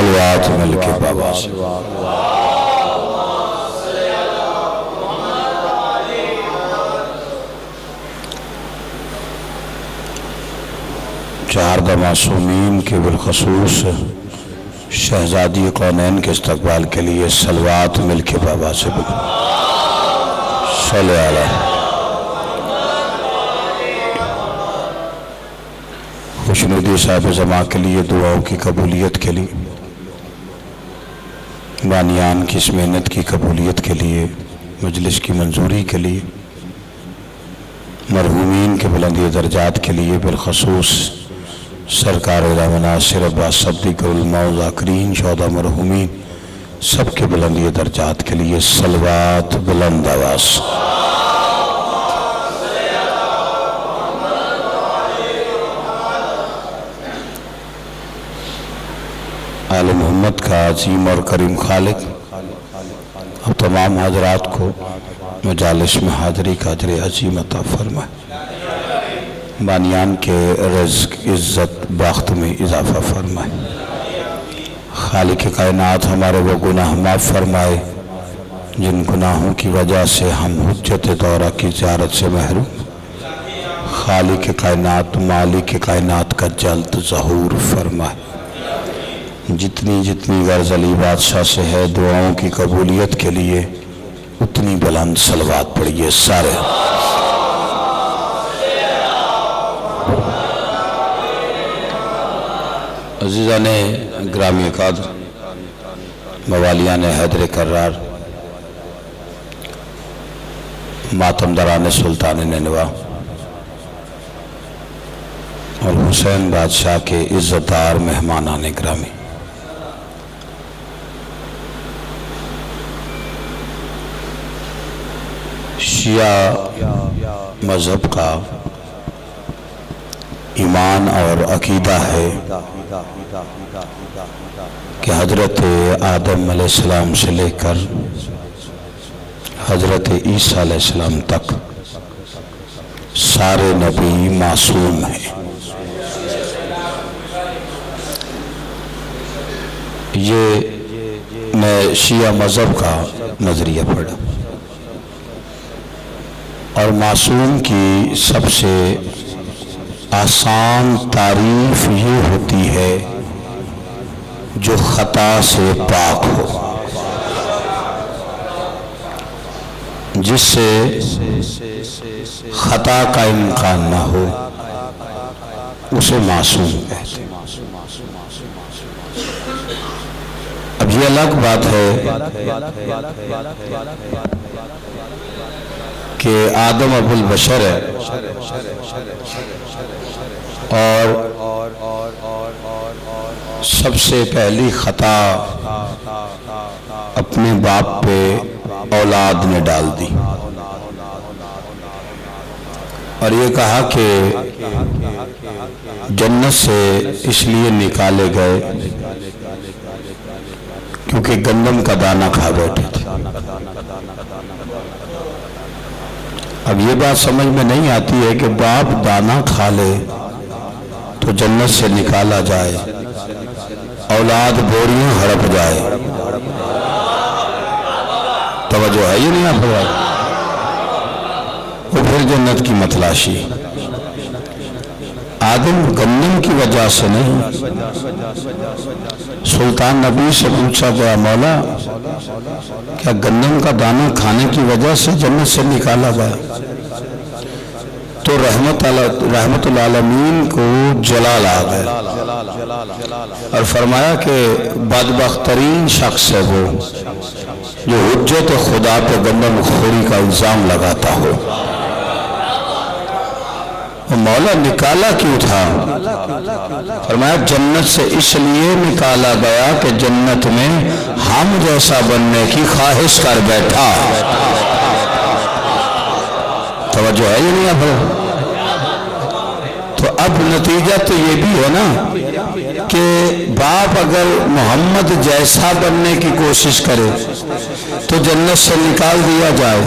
صلوات مل کے بابا سے چہاردہ معصومین کے بالخصوص شہزادی کونین کے استقبال کے لیے صلوات مل کے بابا سے صلی اللہ خوشنودی صاحب زماں کے لیے دعاؤں کی قبولیت کے لیے بانیان کی اس محنت کی قبولیت کے لیے مجلس کی منظوری کے لیے مرحومین کے بلندی درجات کے لیے بالخصوص سرکار علامہ ناصر عباس صدیق علماء و ذاکرین شہداء مرحومین سب کے بلندی درجات کے لیے صلوات بلند آواز آل محمد کا عظیم اور کریم خالق اب تمام حضرات کو مجالس میں حاضری کا اجر عظیم عطا فرمائے بانیان کے رزق عزت باخت میں اضافہ فرمائے خالق کائنات ہمارے وہ گناہ معاف فرمائے جن گناہوں کی وجہ سے ہم حجت دورہ کی زیارت سے محروم خالق کائنات مالک کائنات کا جلد ظہور فرمائے جتنی جتنی غرض علی بادشاہ سے ہے دعاؤں کی قبولیت کے لیے اتنی بلند صلوات پڑھیے سارے عزیزان گرامی قدر موالیان حیدر کرار ماتمدران سلطان نینوا اور حسین بادشاہ کے عزتدار مہمانان گرامی شیعہ مذہب کا ایمان اور عقیدہ ہے کہ حضرت آدم علیہ السلام سے لے کر حضرت عیسیٰ علیہ السلام تک سارے نبی معصوم ہیں یہ میں شیعہ مذہب کا نظریہ پڑھا اور معصوم کی سب سے آسان تعریف یہ ہوتی ہے جو خطا سے پاک ہو جس سے خطا کا امکان نہ ہو اسے معصوم کہتے ہیں اب یہ الگ بات ہے کہ آدم ابو البشر ہے اور سب سے پہلی خطا اپنے باپ پہ اولاد نے ڈال دی اور یہ کہا کہ جنت سے اس لیے نکالے گئے کیونکہ گندم کا دانہ کھا بیٹھے تھے اب یہ بات سمجھ میں نہیں آتی ہے کہ باپ دانہ کھا لے تو جنت سے نکالا جائے اولاد بوریاں ہڑپ جائے توجہ ہے یہ نہیں آپ وہ پھر جنت کی متلاشی آدم گندم کی وجہ سے نہیں سلطان نبی سے پوچھا گیا مولا کیا گندم کا دانہ کھانے کی وجہ سے جنت سے نکالا گیا تو رحمت العالمین کو جلال آ گیا اور فرمایا کہ بدبخت ترین شخص ہے وہ جو حجت خدا پہ گندم خوری کا الزام لگاتا ہو مولا نکالا کیوں تھا فرمایا جنت سے اس لیے نکالا گیا کہ جنت میں ہم جیسا بننے کی خواہش کر بیٹھا توجہ ہے یہ نہیں اب تو اب نتیجہ تو یہ بھی ہے نا کہ باپ اگر محمد جیسا بننے کی کوشش کرے تو جنت سے نکال دیا جائے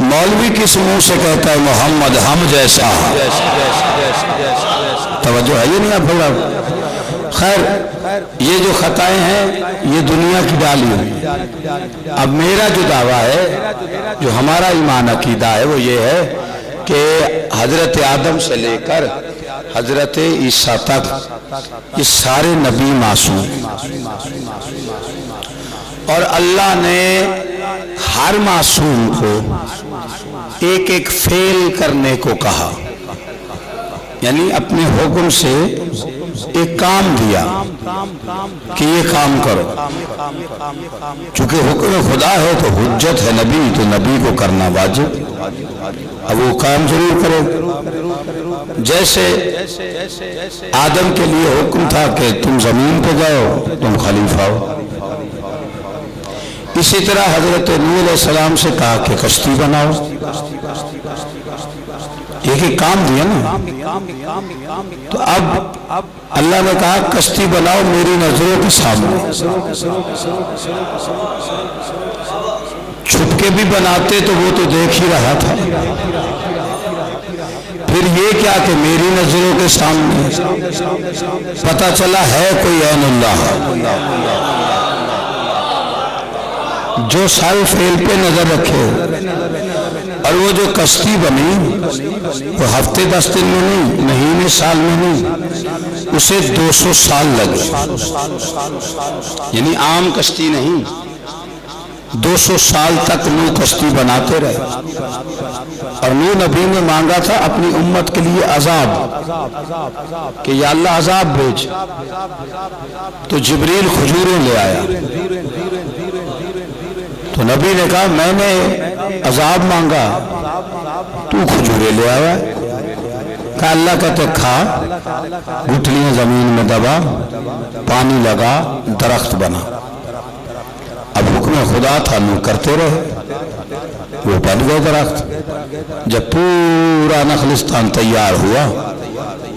مولوی کس منہ سے کہتا ہے محمد ہم جیسا توجہ ہے یہ نہیں آپ بھائی؟ خیر یہ جو خطائیں ہیں یہ دنیا کی ڈالی ہوئی. اب میرا جو دعویٰ ہے جو ہمارا ایمان عقیدہ ہے وہ یہ ہے کہ حضرت آدم سے لے کر حضرت عیسیٰ تک یہ سارے نبی معصوم، اور اللہ نے ہر معصوم کو ایک ایک فعل کرنے کو کہا، یعنی اپنے حکم سے ایک کام دیا کہ یہ کام کرو. چونکہ حکم خدا ہے تو حجت ہے نبی، تو نبی کو کرنا واجب، اب وہ کام ضرور کرو. جیسے آدم کے لیے حکم تھا کہ تم زمین پہ جاؤ، تم خلیفہ ہو، اسی طرح حضرت نوح علیہ السلام سے کہا کہ کشتی بناؤ، ایک ایک کام دیا نا. تو اب اللہ نے کہا کشتی بناؤ میری نظروں کے سامنے. چھپ کے بھی بناتے تو وہ تو دیکھ ہی رہا تھا، پھر یہ کیا کہ میری نظروں کے سامنے پتہ چلا ہے کوئی عین اللہ جو سارے فعل پہ نظر رکھے. اور وہ جو کشتی بنی وہ ہفتے 10 دن میں نہیں، مہینے سال میں نہیں، اسے 200 سال لگے، یعنی عام کشتی نہیں، 200 سال تک نوح کشتی بناتے رہے. اور نوح نبی نے مانگا تھا اپنی امت کے لیے عذاب کہ یا اللہ عذاب بھیج، تو جبریل کھجوریں لے آیا. تو نبی نے کہا میں نے عذاب مانگا تو کھجورے لے آیا. کہا اللہ کہتے کھا، گٹھلیاں زمین میں دبا، پانی لگا، درخت بنا. اب حکم خدا تھا نوح کرتے رہے، وہ بن گئے درخت. جب پورا نخلستان تیار ہوا،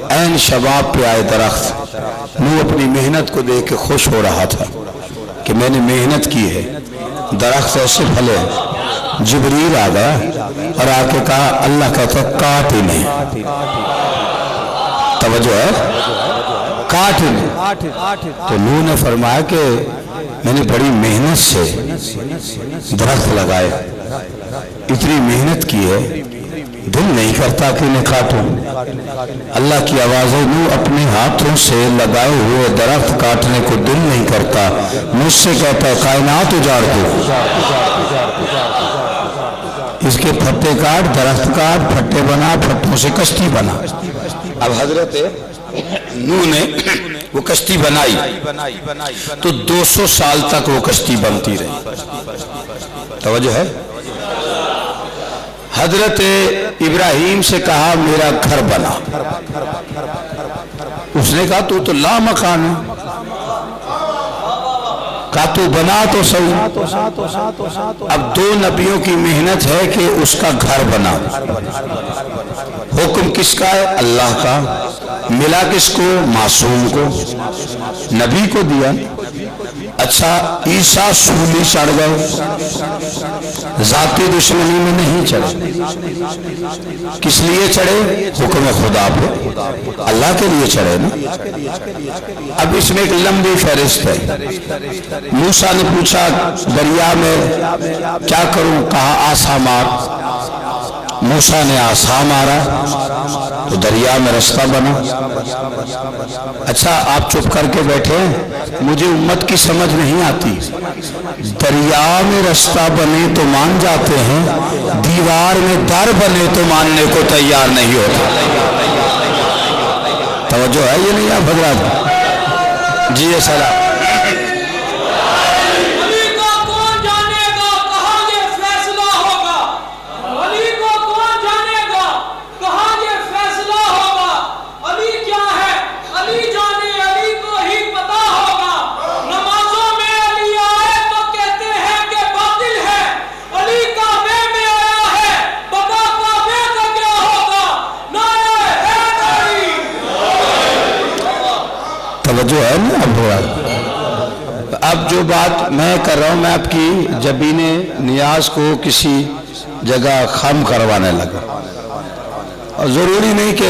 عین شباب پہ آئے درخت، نوح اپنی محنت کو دیکھ کے خوش ہو رہا تھا کہ میں نے محنت کی ہے، درخت ایسے پھلے. جبریل آ گیا اور آ کے کہا اللہ کہتا کاٹ ہی نہیں. توجہ ہے، کاٹ ہی نہیں. تو نوح نے فرمایا کہ میں نے بڑی محنت سے درخت لگائے، اتنی محنت کی ہے، دل نہیں کرتا کہ انہیں کاٹوں. اللہ کی آوازیں نوح اپنے ہاتھوں سے لگائے ہوئے درخت کاٹنے کو دل نہیں کرتا. مجھ سے کہتا ہے کائنات اجاڑ دو، اس کے پھٹے کاٹ، درخت کاٹ، پھٹے بنا، پھٹوں سے کشتی بنا. اب حضرت نوح نے وہ کشتی بنائی تو 200 سال تک وہ کشتی بنتی رہی. توجہ ہے. حضرت ابراہیم سے کہا میرا گھر بنا، اس نے کہا تو لا مکان ہے. کہا تو بنا تو صحیح. اب 2 نبیوں کی محنت ہے کہ اس کا گھر بنا. حکم کس کا ہے؟ اللہ کا. ملا کس کو؟ معصوم کو، نبی کو دیا. اچھا عیسیٰ سولی چڑھ گئے، ذاتی دشمنی میں نہیں چڑھے. کس لیے چڑھے؟ حکم خدا پہ، اللہ کے لیے چڑھے نا. اب اس میں ایک لمبی فہرست ہے. موسیٰ نے پوچھا دریا میں کیا کروں؟ کہا آسا مار. موسیٰ نے آسا مارا تو دریا میں رستہ بنا. اچھا آپ چپ کر کے بیٹھے ہیں، مجھے امت کی سمجھ نہیں آتی. دریا میں رستہ بنے تو مان جاتے ہیں، دیوار میں در بنے تو ماننے کو تیار نہیں ہوتا. توجہ ہے یہ نہیں آپ حضرات؟ جی سلام. جو ہے نا اب جو بات میں کر رہا ہوں، میں آپ کی جبین نیاز کو کسی جگہ خم کروانے لگا. اور ضروری نہیں کہ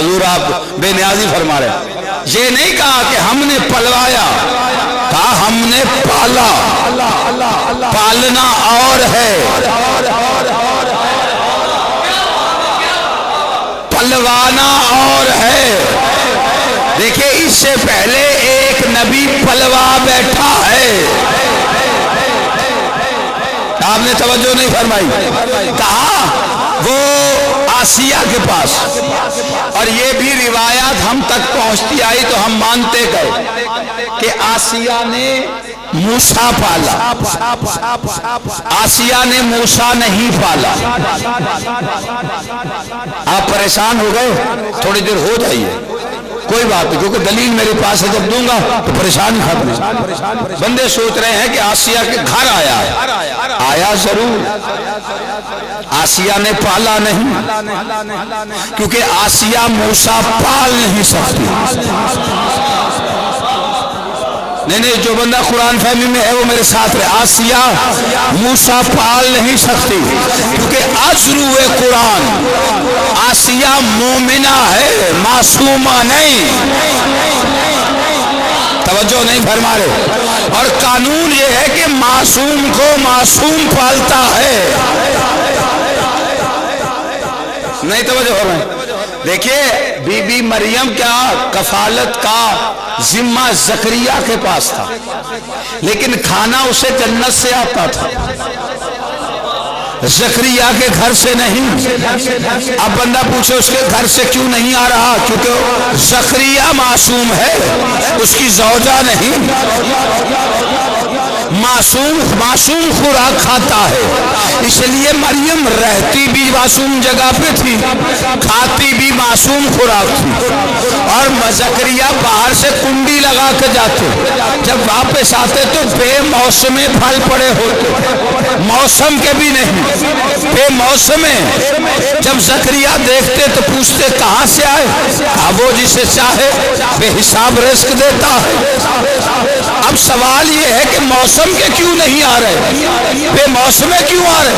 حضور آپ بے نیازی فرما رہے ہیں. یہ نہیں کہا کہ ہم نے پلوایا، کہا ہم نے پالا. پالنا اور ہے، پلوانا اور ہے. دیکھیں اس سے پہلے ایک نبی پلوا بیٹھا ہے. آپ نے توجہ نہیں فرمائی. کہا وہ آسیہ کے پاس، اور یہ بھی روایات ہم تک پہنچتی آئی تو ہم مانتے گئے کہ آسیہ نے موسیٰ پالا، آسیہ نے موسیٰ نہیں پالا. آپ پریشان ہو گئے؟ تھوڑی دیر ہو جائیے، کوئی بات نہیں، کیونکہ دلیل میرے پاس ہے، جب دوں گا تو پریشانی ختم ہے. بندے سوچ رہے ہیں کہ آسیہ کے گھر آیا ہے. آیا ضرور، آسیہ نے پالا نہیں، کیونکہ آسیہ موسیٰ پال نہیں سکتی. نہیں، جو بندہ قرآن فہمی میں ہے وہ میرے ساتھ رہے. آسیہ موسیٰ پال نہیں سکتی، کیونکہ ازرو قرآن آسیہ مومنہ ہے، معصومہ نہیں. توجہ نہیں فرما رہے. اور قانون یہ ہے کہ معصوم کو معصوم پالتا ہے. نہیں توجہ ہو رہے. دیکھیے بی بی مریم کیا کفالت کا ذمہ زکریا کے پاس تھا، لیکن کھانا اسے جنت سے آتا تھا، زکریا کے گھر سے نہیں. اب بندہ پوچھے اس کے گھر سے کیوں نہیں آ رہا؟ کیونکہ زکریا معصوم ہے، اس کی زوجہ نہیں. معصوم خوراک کھاتا ہے، اس لیے مریم رہتی بھی معصوم جگہ پہ تھی، کھاتی بھی معصوم خوراک تھی. اور زکریا باہر سے کنڈی لگا کے جاتے، جب واپس آتے تو بے موسمے پھل پڑے ہوتے، موسم کے بھی نہیں، بے موسمے. جب زکریا دیکھتے تو پوچھتے کہاں سے آئے؟ کہا وہ جسے چاہے بے حساب رزق دیتا ہے. اب سوال یہ ہے کہ موسم کے کیوں نہیں آ رہے؟ بے موسمے کیوں آ رہے؟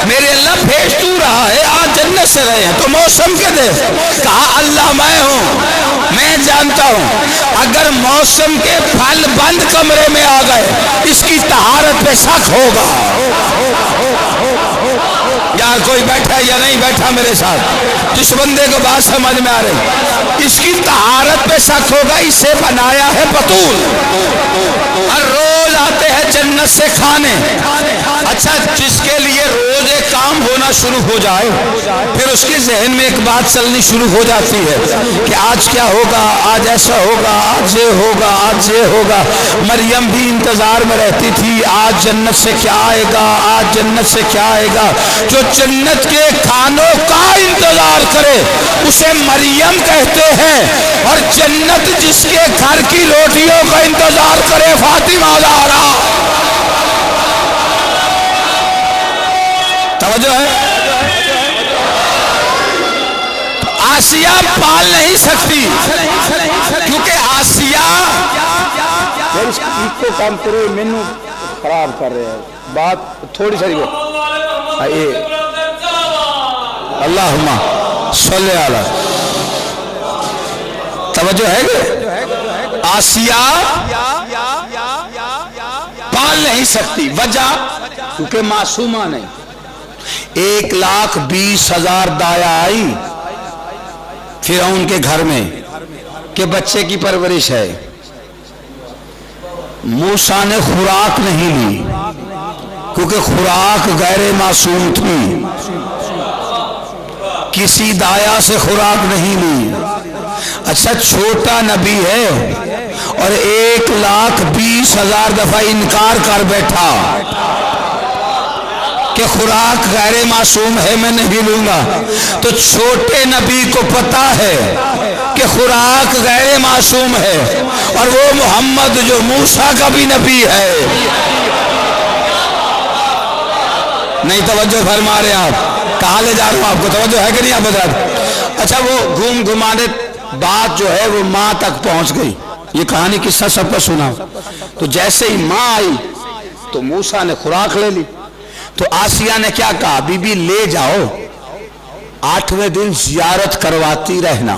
میرے اللہ بھیج تو رہا ہے، آج جنت سے رہے ہیں تو موسم کے دے. کہا اللہ میں ہوں، میں جانتا ہوں اگر موسم کے پھل بند کمرے میں آ گئے اس کی طہارت پہ شک ہوگا. یار کوئی بیٹھا یا نہیں بیٹھا میرے ساتھ؟ جس بندے کو بات سمجھ میں آ رہی، اس کی طہارت پہ شک ہوگا. اسے بنایا ہے بطول، ہر روز آتے ہیں جنت سے کھانے. اچھا جس کے لیے روز ایک کام ہونا شروع ہو جائے پھر اس کے ذہن میں ایک بات چلنی شروع ہو جاتی ہے کہ آج کیا ہوگا، آج ایسا ہوگا، آج یہ ہوگا، آج یہ ہوگا. مریم بھی انتظار میں رہتی تھی، آج جنت سے کیا آئے گا، آج جنت سے کیا آئے گا. جو جنت کے کھانوں کا انتظار کرے اسے مریم کہتے ہیں، اور جنت جس کے گھر کی روٹیوں کا انتظار کرے فاطمہ زہرا. توجہ ہے. آسیہ پال نہیں سکتی کیونکہ آسیہ کو کام کرو مینو خراب کر رہے ہیں بات تھوڑی سی. اللہم صلی علی. توجہ ہے کہ آسیہ پال نہیں سکتی. وجہ کیونکہ معصومہ نہیں. 1,20,000 دایا آئی فرعون کے گھر میں کہ بچے کی پرورش ہے. موسیٰ نے خوراک نہیں لی کیونکہ خوراک غیر معصوم تھی. کسی دایا سے خوراک نہیں لی. اچھا چھوٹا نبی ہے اور 1,20,000 دفعہ انکار کر بیٹھا کہ خوراک غیر معصوم ہے میں نہیں لوں گا. تو چھوٹے نبی کو پتا ہے کہ خوراک غیر معصوم ہے، اور وہ محمد جو موسیٰ کا بھی نبی ہے. نہیں توجہ فرما رہے آپ؟ کہاں لے جا رہا ہوں آپ کو؟ توجہ ہے کہ نہیں آپ بتا رہے؟ اچھا وہ گھوم گھمانے بات جو ہے وہ ماں تک پہنچ گئی. یہ کہانی قصہ سب کو سنا. تو جیسے ہی ماں آئی تو موسیٰ نے خوراک لے لی. تو آسیہ نے کیا کہا؟ بی بی لے جاؤ، 8ویں دن زیارت کرواتی رہنا.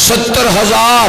70,000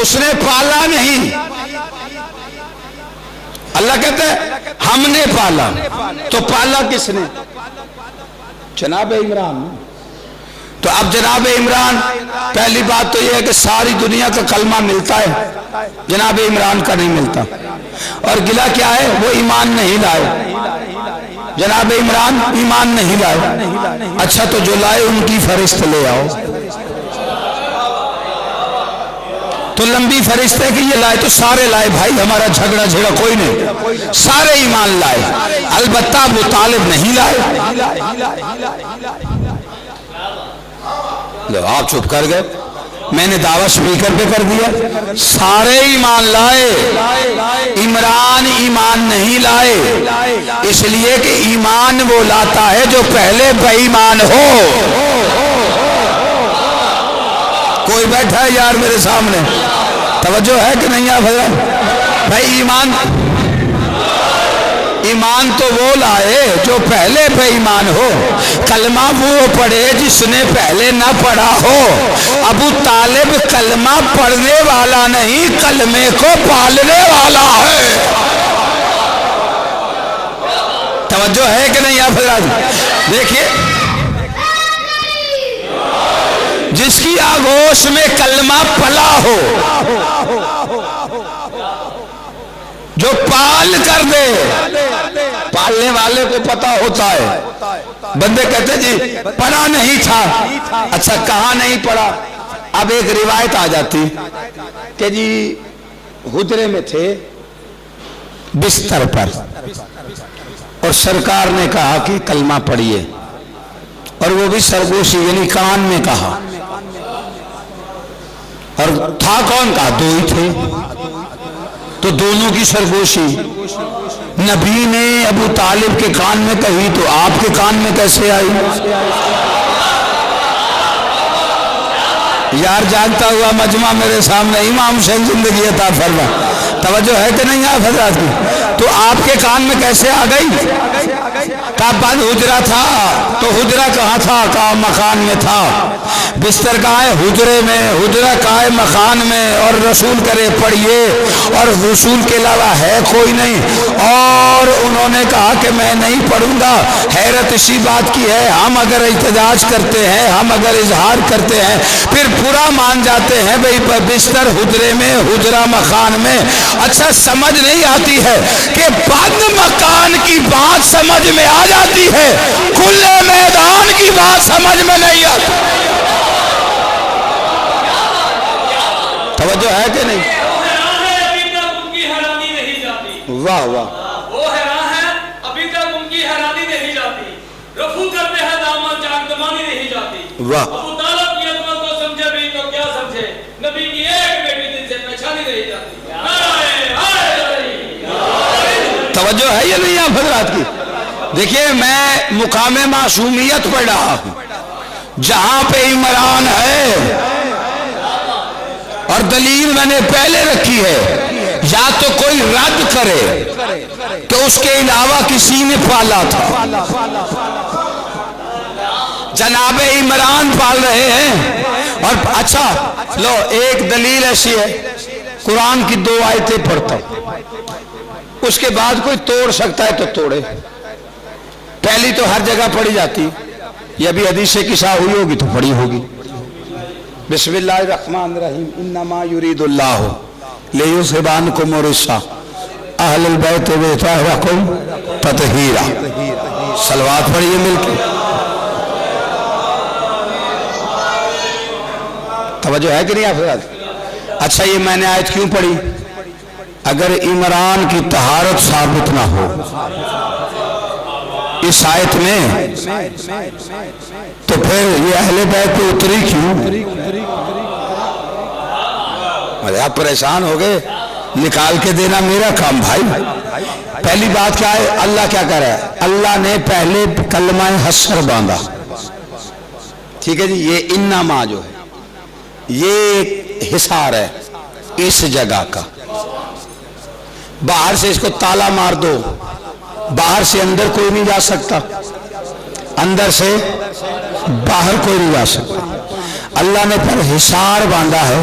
اس نے پالا نہیں. اللہ کہتا ہے ہم نے پالا. تو پالا کس نے؟ جناب عمران. تو اب جناب عمران، پہلی بات تو یہ ہے کہ ساری دنیا کا کلمہ ملتا ہے، جناب عمران کا نہیں ملتا. اور گلہ کیا ہے؟ وہ ایمان نہیں لائے. جناب عمران ایمان نہیں لائے. اچھا تو جو لائے ان کی فہرست لے آؤ. تو لمبی فہرست ہے کہ یہ لائے تو سارے لائے بھائی، ہمارا جھگڑا جھگڑا کوئی نہیں، سارے ایمان لائے. البتہ ابو طالب نہیں لائے. لو آپ چپ کر گئے، میں نے دعویٰ سپیکر پہ کر دیا. سارے ایمان لائے، عمران ایمان نہیں لائے. اس لیے کہ ایمان وہ لاتا ہے جو پہلے بے ایمان ہو. کوئی بیٹھا ہے یار میرے سامنے؟ توجہ ہے کہ نہیں آپ حضرات؟ بھائی ایمان تو وہ لائے جو پہلے بے ایمان ہو. کلمہ وہ پڑھے جس نے پہلے نہ پڑھا ہو. ابو طالب کلمہ پڑھنے والا نہیں، کلمے کو پالنے والا ہے. توجہ ہے کہ نہیں آپ حضرات؟ دیکھیے، جس کی آغوش میں کلمہ پلا ہو، جو پال کر دے. پالنے والے کو پتا ہوتا ہے. بندے کہتے جی پڑھا نہیں تھا. اچھا کہاں نہیں پڑھا؟ اب ایک روایت آ جاتی کہ جی حجرے میں تھے بستر پر، اور سرکار نے کہا کہ کلمہ پڑھیے، اور وہ بھی سرگوشی یعنی کان میں کہا. اور تھا کون؟ کہا دو ہی تھے. تو دونوں کی سرگوشی نبی نے ابو طالب کے کان میں کہی تو آپ کے کان میں کیسے آئی؟ یار جانتا ہوا مجمع میرے سامنے، امام حسین زندگی عطا فرما. توجہ ہے کہ نہیں آپ حضرات کی؟ تو آپ کے کان میں کیسے آ گئی؟ کہا بند حجرہ تھا. تو حجرہ کہاں تھا؟ کہا مکان میں تھا. بستر کہاں ہے؟ حجرے میں. حجرہ کہاں ہے؟ مکان میں. اور رسول کرے پڑھیے، اور رسول کے علاوہ ہے کوئی نہیں. اور انہوں نے کہا کہ میں نہیں پڑھوں گا. حیرت اسی بات کی ہے، ہم اگر احتجاج کرتے ہیں، ہم اگر اظہار کرتے ہیں، پھر پورا مان جاتے ہیں بھئی بستر حجرے میں، حجرہ مکان میں. اچھا سمجھ نہیں آتی ہے کہ بند مکان کی بات سمجھ میں آ جاتی ہے، کھلے میدان کی بات سمجھ میں نہیں آتی. توجہ ہے کہ نہیں؟ واہ واہ، وہ حیران ہے ابھی تک ان کی حیرانی نہیں جاتی. رفو کرتے ہیں دامن چاک دمانی نہیں جاتی. واہ، ابو طالب کی عظمت کو سمجھے بھی تو کیا سمجھے، نبی کی ایک بیٹی دل سے پہچانی نہیں جاتی. توجہ ہے یا نہیں آپ حضرات کی؟ دیکھیے میں مقام معصومیت پڑھ رہا ہوں، جہاں پہ عمران ہے، اور دلیل میں نے پہلے رکھی ہے، یا تو کوئی رد کرے کہ اس کے علاوہ کسی نے پالا تھا. جناب عمران پال رہے ہیں. اور اچھا لو ایک دلیل ایسی ہے، قرآن کی 2 آیتیں پڑھتا ہوں، اس کے بعد کوئی توڑ سکتا ہے تو توڑے. پہلی تو ہر جگہ پڑھی جاتی، یہ ابھی حدیث قصہ ہوئی ہوگی تو پڑھی ہوگی. بسم اللہ الرحمن الرحیم. انما یرید اللہ لیذھبعنکم الرجس اہل البیت ویطہرکم تطہیرا. صلوات پڑھیے مل کے. توجہ ہے کہ نہیں آپ حضرات؟ اچھا یہ میں نے آیت کیوں پڑھی؟ اگر عمران کی طہارت ثابت نہ ہو اس آیت میں تو پھر یہ اہل بیت پہ اتری کیوں؟ آپ پریشان ہو گئے، نکال کے دینا میرا کام بھائی. پہلی بات کیا ہے؟ اللہ کیا کر رہا ہے؟ اللہ نے پہلے کلمہ حسر باندھا. ٹھیک ہے جی، یہ انما جو ہے یہ حصار ہے اس جگہ کا. باہر سے اس کو تالا مار دو، باہر سے اندر کوئی نہیں جا سکتا، اندر سے باہر کوئی نہیں جا سکتا. اللہ نے پھر حصار باندھا ہے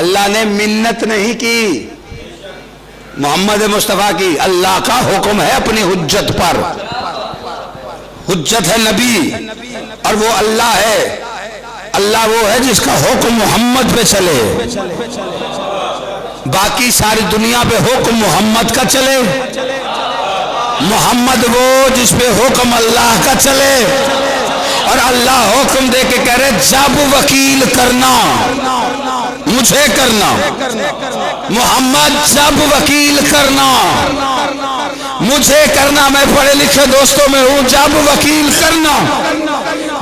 اللہ نے منت نہیں کی محمد مصطفیٰ کی، اللہ کا حکم ہے اپنی حجت پر، حجت ہے نبی، اور وہ اللہ ہے، اللہ وہ ہے جس کا حکم محمد پہ چلے، باقی ساری دنیا پہ حکم محمد کا چلے، محمد وہ جس پہ حکم اللہ کا چلے، اور اللہ حکم دے کے کہہ رہے جب وکیل کرنا مجھے کرنا، محمد جب وکیل کرنا مجھے کرنا، میں پڑھے لکھے دوستوں میں ہوں، جب وکیل کرنا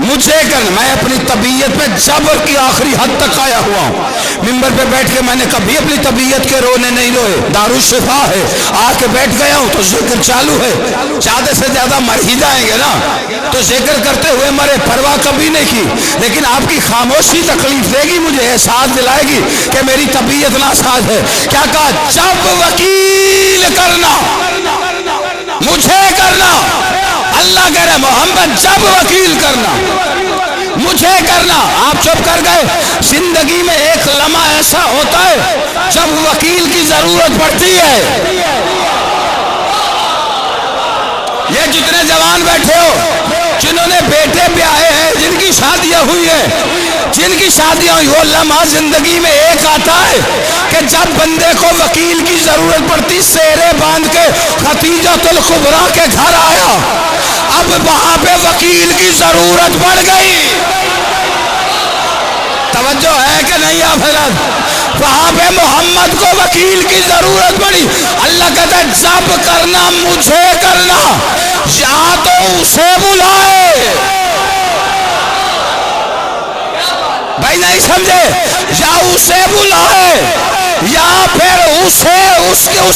مجھے کرنا، میں اپنی طبیعت پہ جبر کی آخری حد تک آیا ہوا ہوں، ممبر پہ بیٹھ کے میں نے کبھی اپنی طبیعت کے رونے نہیں روئے، دارالشفا ہے، آ کے بیٹھ گیا ہوں تو ذکر چالو ہے، زیادہ سے زیادہ مر ہی جائیں گے نا، تو ذکر کرتے ہوئے مرے، پرواہ کبھی نہیں کی، لیکن آپ کی خاموشی تکلیف دے گی، مجھے احساس دلائے گی کہ میری طبیعت ناساز ہے۔ کیا کہا؟ جب وکیل کرنا مجھے کرنا، اللہ کہہ رہے محمد جب وکیل کرنا مجھے کرنا۔ آپ چپ کر گئے۔ زندگی میں ایک لمحہ ایسا ہوتا ہے جب وکیل کی ضرورت پڑتی ہے۔ یہ جتنے جوان بیٹھے ہو جنہوں نے بیٹے بیاہے ہیں، جن کی شادیاں ہوئی ہیں، جن کی شادیاں ہوئی، وہ لمحہ زندگی میں ایک آتا ہے کہ جب بندے کو وکیل کی ضرورت پڑتی، سیرے باندھ کے خدیجۃ الکبریٰ کے گھر آیا، اب وہاں پہ وکیل کی ضرورت پڑ گئی۔ توجہ ہے کہ نہیں آپ حضرات؟ وہاں پہ محمد کو وکیل کی ضرورت پڑی۔ اللہ کہتا ہے جب کرنا مجھے کرنا، یا تو اسے بلائے، بھائی نہیں سمجھے، یا اسے بلائے یا پھر اس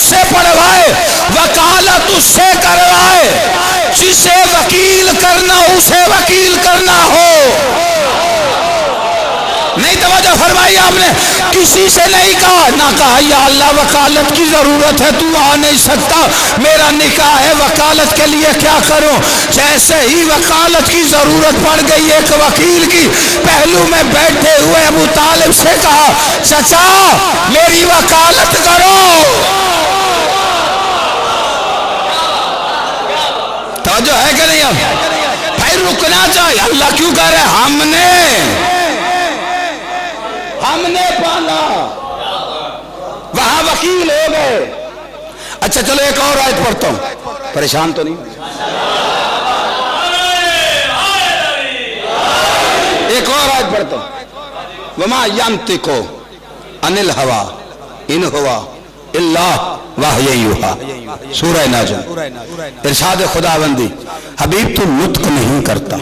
سے پڑھوائے، وکالت اس سے کروائے، جسے وکیل کرنا اسے وکیل کرنا ہو۔ نہیں توجہ فرمائی آپ نے؟ کسی سے نہیں کہا، نہ کہا یا اللہ وکالت کی ضرورت ہے تو آ نہیں سکتا، میرا نکاح ہے وکالت کے لیے کیا کروں؟ جیسے ہی وکالت کی ضرورت پڑ گئی ایک وکیل کی، پہلو میں بیٹھے ہوئے ابو طالب سے کہا چچا میری وکالت کرو۔ توجہ ہے کہ نہیں؟ اب بھائی رکنا چاہیے۔ اللہ کیوں کہہ رہے ہم نے پالا، وہاں وکیل ہو گئے۔ اچھا چلو ایک اور آیت پڑھتا ہوں، پریشان تو نہیں؟ ایک اور آیت پڑھتا ہوں، وما ينطق عن الهوى ان هو الا وحی یوحی، سورہ نجم، ارشاد خداوندی حبیب تو نطق نہیں کرتا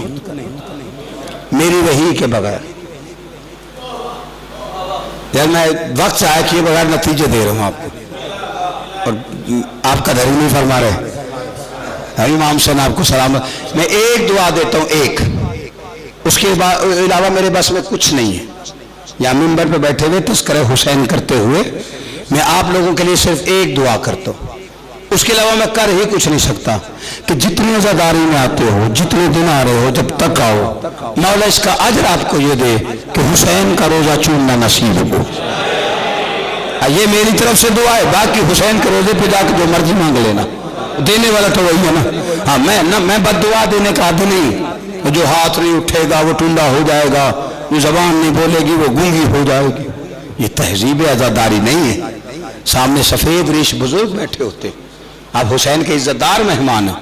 میری وحی کے بغیر۔ یار میں وقت چاہے کیے بغیر نتیجے دے رہا ہوں آپ کو، اور آپ کا دھرم نہیں فرما رہے۔ امام حسین آپ کو سلامت۔ میں ایک دعا دیتا ہوں، ایک، اس کے علاوہ میرے بس میں کچھ نہیں ہے۔ یا ممبر پہ بیٹھے ہوئے تذکرہ حسین کرتے ہوئے میں آپ لوگوں کے لیے صرف ایک دعا کرتا ہوں، اس کے علاوہ میں کر ہی کچھ نہیں سکتا کہ جتنے عزاداری میں آتے ہو، جتنے دن آ رہے ہو، جب تک آؤ، مولا اس کا اجر آپ کو یہ دے کہ حسین کا روزہ چوننا نصیب ہو۔ یہ میری طرف سے دعا ہے، باقی حسین کے روزے پہ جا کے جو مرضی مانگ لینا، دینے والا تو وہی ہے نا۔ ہاں میں بد دعا دینے کا عادی نہیں، جو ہاتھ نہیں اٹھے گا وہ ٹونڈا ہو جائے گا، جو زبان نہیں بولے گی وہ گونگی ہو جائے گی۔ یہ تہذیب عزاداری نہیں ہے۔ سامنے سفید ریش بزرگ بیٹھے ہوتے، آپ حسین کے عزت دار مہمان ہیں،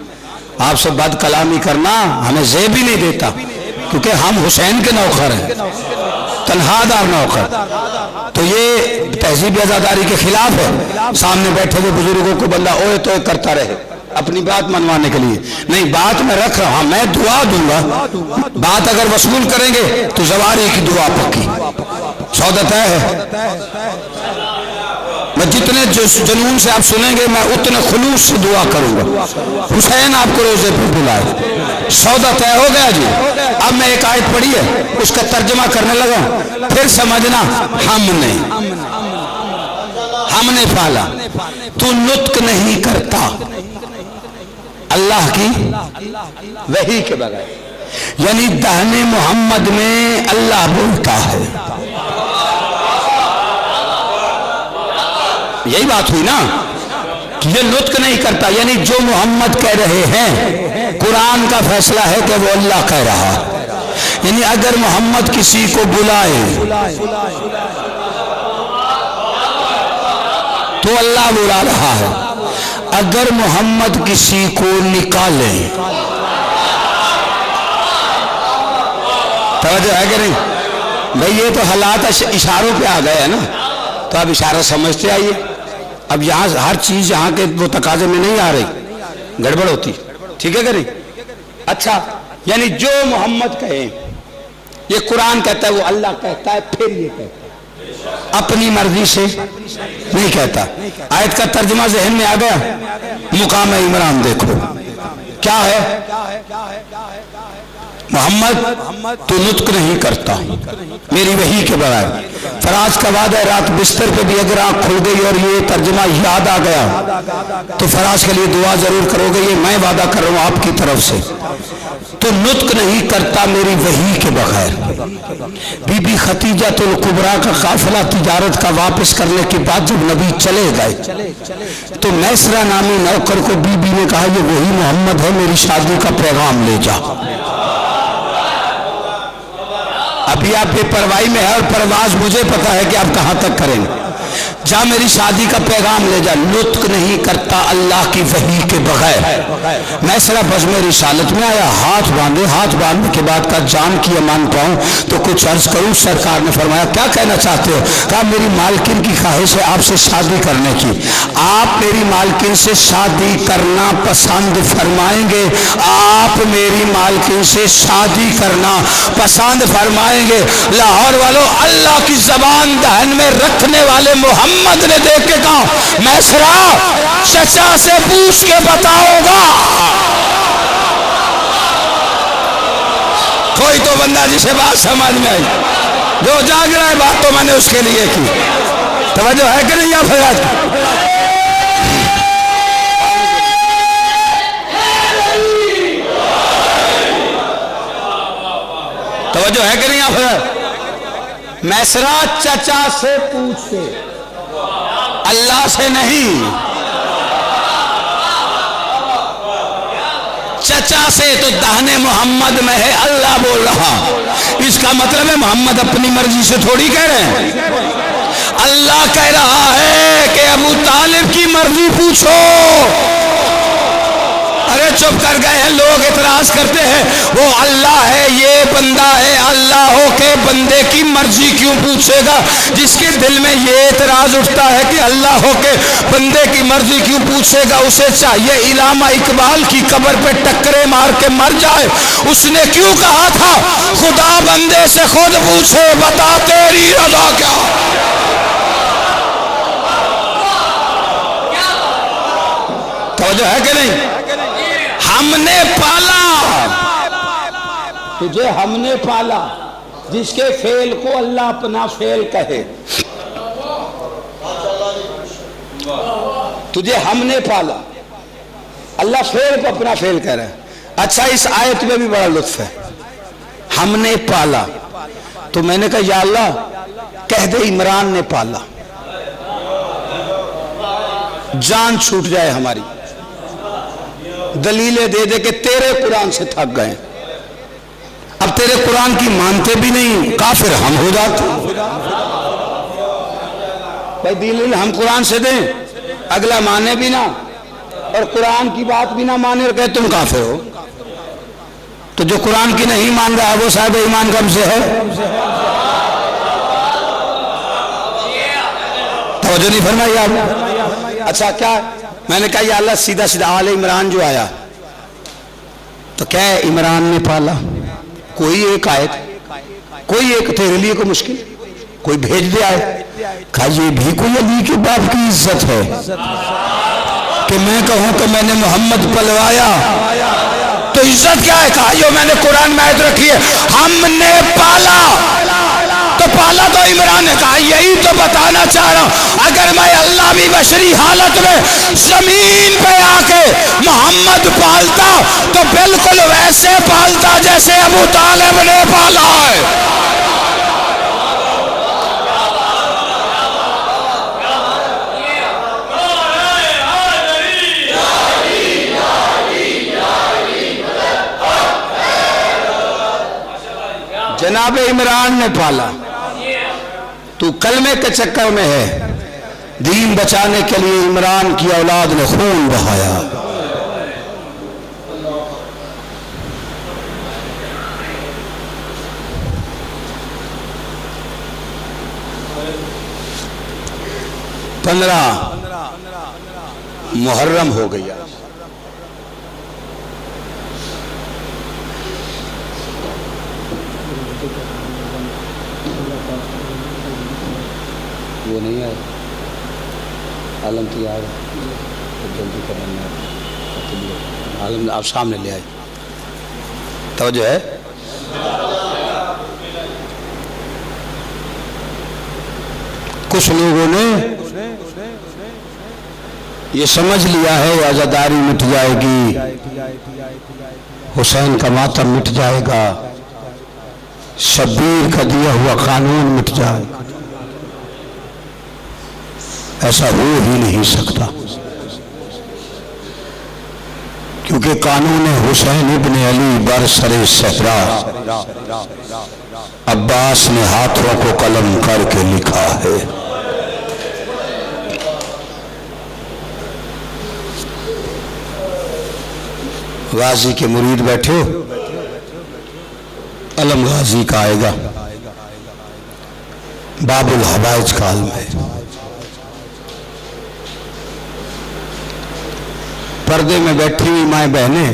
آپ سے بد کلامی کرنا ہمیں زیب ہی نہیں دیتا، کیونکہ ہم حسین کے نوکر ہیں، تنہا دار نوکر۔ تو یہ تہذیب عزاداری کے خلاف ہے۔ سامنے بیٹھے ہوئے بزرگوں کو بندہ اوے تو کرتا رہے اپنی بات منوانے کے لیے نہیں۔ بات میں رکھ رہا ہوں، میں دعا دوں گا، بات اگر وصول کریں گے تو زواری کی دعا پکی، سودا طے ہے۔ میں جتنے جنون سے آپ سنیں گے میں اتنے خلوص سے دعا کروں گا، حسین آپ کو روزے پہ بلائے، سودا طے ہو گیا جی۔ اب میں ایک آیت پڑھی ہے، اس کا ترجمہ کرنے لگا، پھر سمجھنا ہم نے پالا، تو نطق نہیں کرتا اللہ کی وحی کے بغیر، یعنی دہن محمد میں اللہ بولتا ہے۔ یہی بات ہوئی نا کہ یہ نطق نہیں کرتا، یعنی جو محمد کہہ رہے ہیں قرآن کا فیصلہ ہے کہ وہ اللہ کہہ رہا ہے، یعنی اگر محمد کسی کو بلائے تو اللہ بلا رہا ہے، اگر محمد کسی کو نکالے، توجہ ہے کہ نہیں بھئی؟ یہ تو حالات اشاروں پہ آ گئے ہیں نا، تو اب اشارہ سمجھتے آئیے۔ اب یہاں ہر چیز یہاں کے وہ تقاضے میں نہیں آ رہی، گڑبڑ ہوتی، ٹھیک ہے کہ نہیں؟ اچھا، یعنی جو محمد کہے، یہ قرآن کہتا ہے وہ اللہ کہتا ہے، پھر یہ کہتا ہے، اپنی مرضی سے نہیں کہتا۔ آیت کا ترجمہ ذہن میں آ گیا؟ مقام عمران دیکھو کیا ہے، محمد تو نطق نہیں کرتا میری وحی کے بغیر۔ فراز کا وعدہ ہے، رات بستر پہ بھی اگر آنکھ کھل گئی اور یہ ترجمہ یاد آ گیا تو فراز کے لیے دعا ضرور کرو گے، یہ میں وعدہ کر رہا ہوں آپ کی طرف سے، تو نطق نہیں کرتا میری وحی کے بغیر۔ بی بی خدیجہ الکبریٰ کا قافلہ تجارت کا واپس کرنے کے بعد جب نبی چلے گئے تو میسرہ نامی نوکر کو بی بی نے کہا یہ وہی محمد ہے، میری شادی کا پیغام لے جا۔ ابھی آپ بے پرواہی میں ہے اور پرواز مجھے پتا ہے کہ آپ کہاں تک کریں گے، جا میری شادی کا پیغام لے جا۔ نطق نہیں کرتا اللہ کی وحی کے بغیر۔ میں صرف بزم رسالت میں آیا، ہاتھ باندھے، ہاتھ باندھنے کے بعد کہا جان کی امان پاؤں تو کچھ عرض کروں۔ سرکار نے فرمایا کیا کہنا چاہتے ہو؟ کہا میری مالکن کی خواہش ہے آپ سے شادی کرنے کی۔ آپ میری مالکن سے شادی کرنا پسند فرمائیں گے؟ آپ میری مالکن سے شادی کرنا پسند فرمائیں گے؟ لاہور والوں، اللہ کی زبان دہن میں رکھنے والے محمد نے دیکھ کے کہا میسرہ چچا سے پوچھ کے بتاؤ گا۔ کوئی تو بندہ جسے بات سمجھ میں آئی، جو جاگ رہا ہے بات تو میں نے اس کے لیے کی۔ توجہ ہے کہ نہیں آپ حضرات؟ توجہ ہے کہ نہیں آپ حضرات؟ میسرہ چچا سے پوچھ کے، اللہ سے نہیں، چچا سے تو دہنے محمد میں ہے، اللہ بول رہا۔ اس کا مطلب ہے محمد اپنی مرضی سے تھوڑی کہہ رہے ہیں، اللہ کہہ رہا ہے کہ ابو طالب کی مرضی پوچھو۔ ارے چپ کر گئے ہیں لوگ، اعتراض کرتے ہیں وہ اللہ ہے، یہ بندہ ہے، اللہ ہو کے بندے کی مرضی کیوں پوچھے گا؟ جس کے دل میں یہ اعتراض اٹھتا ہے کہ اللہ ہو کے بندے کی مرضی کیوں پوچھے گا، اسے چاہیے علامہ اقبال کی قبر پہ ٹکرے مار کے مر جائے۔ اس نے کیوں کہا تھا خدا بندے سے خود پوچھے بتا تیری رضا کیا؟ توجہ ہے کہ نہیں؟ ہم نے پالا تجھے، ہم نے پالا، جس کے فعل کو اللہ اپنا فعل کہے، تجھے ہم نے پالا، اللہ فعل کو اپنا فعل کہہ رہا ہے۔ اچھا اس آیت میں بھی بڑا لطف ہے، ہم نے پالا، تو میں نے کہا یا اللہ کہہ دے عمران نے پالا، جان چھوٹ جائے ہماری، دلیلیں دے دے کہ تیرے قرآن سے تھک گئے، اب تیرے قرآن کی مانتے بھی نہیں، کافر ہم ہو جاتے۔ بھائی دلیل ہم قرآن سے دیں، اگلا مانے بھی نہ اور قرآن کی بات بھی نہ مانے اور کہے تم کافر ہو، تو جو قرآن کی نہیں مان رہا وہ صاحب ایمان کم سے ہے؟ توجہ نہیں فرمائی آپ؟ اچھا کیا میں نے کہا یا اللہ سیدھا سیدھا آل عمران جو آیا تو کیا ہے عمران نے پالا، کوئی ایک آیت، کوئی ایک تیرے لیے کوئی مشکل، کوئی بھیج دے آئے۔ کہا یہ بھی کوئی علی کے باپ کی عزت ہے کہ میں کہوں کہ میں نے محمد پلوایا، تو عزت کیا ہے؟ کہا جو میں نے قرآن میں آیت رکھی ہے ہم نے پالا، تو پالا تو عمران نے کہا یہی تو بتانا چاہ رہا ہوں، اگر میں اللہ بھی بشری حالت میں زمین پہ آ کے محمد پالتا تو بالکل ویسے پالتا جیسے ابو طالب نے پالا ہے۔ جناب عمران نے پالا، تو کلمے کے چکر میں ہے، دین بچانے کے لیے عمران کی اولاد نے خون بہایا۔ پندرہ محرم ہو گیا، وہ نہیں آئے عالم تیار جلدی کرنا، عالم آپ سامنے لے آئے، توجہ ہے۔ کچھ لوگوں نے یہ سمجھ لیا ہے عزاداری مٹ جائے گی، حسین کا ماتم مٹ جائے گا، شبیر کا دیا ہوا قانون مٹ جائے گا۔ ایسا ہو ہی نہیں سکتا، کیونکہ قانون حسین ابن علی برسر صحرا عباس نے ہاتھوں کو قلم کر کے لکھا ہے۔ غازی کے مرید بیٹھے ہو، علم غازی کا آئے گا، باب الحوائج کا علم ہے۔ پردے میں بیٹھی ہوئی مائیں بہنیں،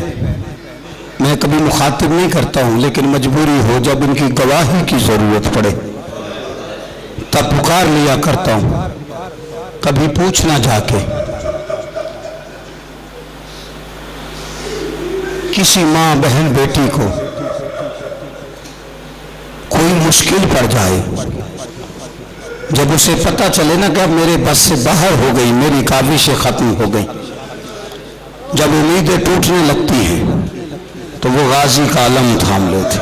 میں کبھی مخاطب نہیں کرتا ہوں، لیکن مجبوری ہو جب ان کی گواہی کی ضرورت پڑے تب پکار لیا کرتا ہوں۔ کبھی پوچھنا جا کے، کسی ماں بہن بیٹی کو کوئی مشکل پڑ جائے، جب اسے پتہ چلے نا کہ اب میرے بس سے باہر ہو گئی، میری کاوشیں ختم ہو گئی، جب امیدیں ٹوٹنے لگتی ہیں تو وہ غازی کا علم تھام لیتے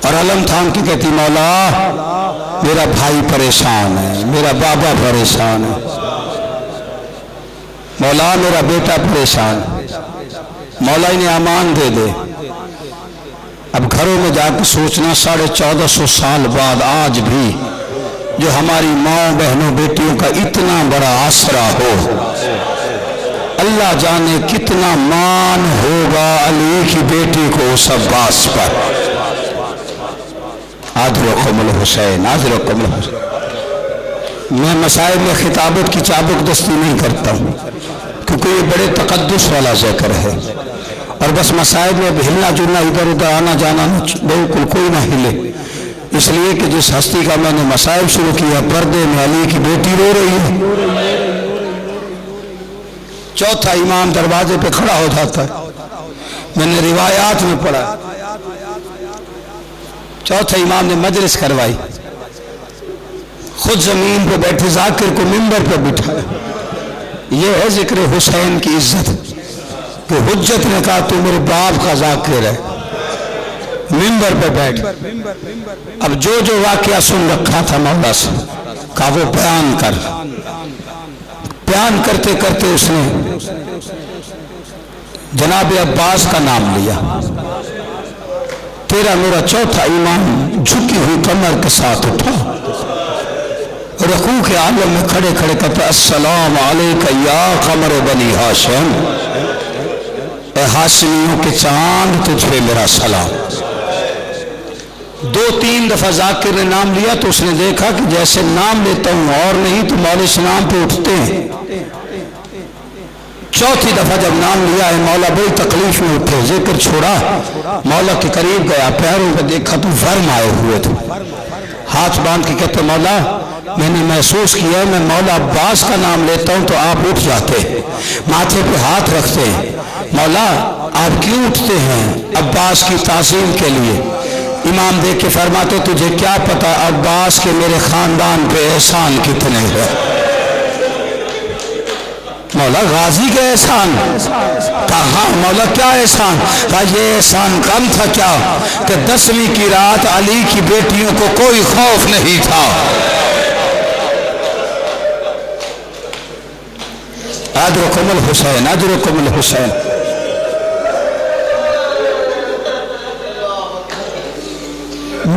اور علم تھام کے کہتی مولا میرا بھائی پریشان ہے، میرا بابا پریشان ہے، مولا میرا بیٹا پریشان ہے، مولا انہیں امان دے دے۔ اب گھروں میں جا کے سوچنا 1450 سال بعد آج بھی جو ہماری ماں بہنوں بیٹیوں کا اتنا بڑا آسرا ہو، اللہ جانے کتنا مان ہوگا علی کی بیٹی کو اس عباس پر۔ آدرکم الحسین، آدرکم الحسین۔ میں مسائل میں خطابت کی چابک دستی نہیں کرتا ہوں، کیونکہ یہ بڑے تقدس والا ذکر ہے، اور بس مسائل میں اب ہلنا جلنا ادھر ادھر آنا جانا بالکل کوئی نہ ہلے، اس لیے کہ جس ہستی کا میں نے مسائل شروع کیا، پردے میں علی کی بیٹی رو رہی ہے، چوتھا امام دروازے پہ کھڑا ہو جاتا ہے، میں نے روایات میں پڑھا، چوتھا امام نے مجلس کروائی، خود زمین پہ بیٹھے ذاکر کو منبر پہ بٹھایا۔ یہ ہے ذکر حسین کی عزت کہ حجت نے کہا تو میرے باپ کا ذاکر ہے، منبر پہ بیٹھ، اب جو واقعہ سن رکھا تھا مولا سے کہا وہ بیان کر۔ بیان کرتے کرتے اس نے جناب عباس کا نام لیا۔ تیرا میرا چوتھا امام جھکی ہوئی کمر کے ساتھ اٹھا، رکوع کے عالم میں کھڑے کھڑے کہتا السلام علیکہ یا قمر بنی ہاشم، اے ہاشمیوں کے چاند تجھ پہ میرا سلام۔ 2-3 دفعہ ذاکر نے نام لیا تو اس نے دیکھا کہ جیسے نام لیتا ہوں اور نہیں تو مولا اسلام پہ اٹھتے ہیں۔ چوتھی دفعہ جب نام لیا ہے مولا بڑی تکلیف میں اٹھے، ذکر چھوڑا، مولا کے قریب گیا، پیروں پہ دیکھا تو ورم آئے ہوئے تھے، ہاتھ باندھ کے کہتے مولا میں نے محسوس کیا میں مولا عباس کا نام لیتا ہوں تو آپ اٹھ جاتے، ماتھے پہ ہاتھ رکھتے ہیں، مولا آپ کیوں اٹھتے ہیں؟ عباس کی تعظیم کے لیے۔ امام دیکھ کے فرماتے تجھے کیا پتا عباس کے میرے خاندان پہ احسان کتنے ہیں؟ مولا غازی کے احسان؟ کہا ہاں مولا کیا احسان؟ کہا یہ احسان کم تھا کیا کہ 10ویں کی رات علی کی بیٹیوں کو کوئی خوف نہیں تھا۔ ادرکم الحسین، ادرکم الحسین۔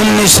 19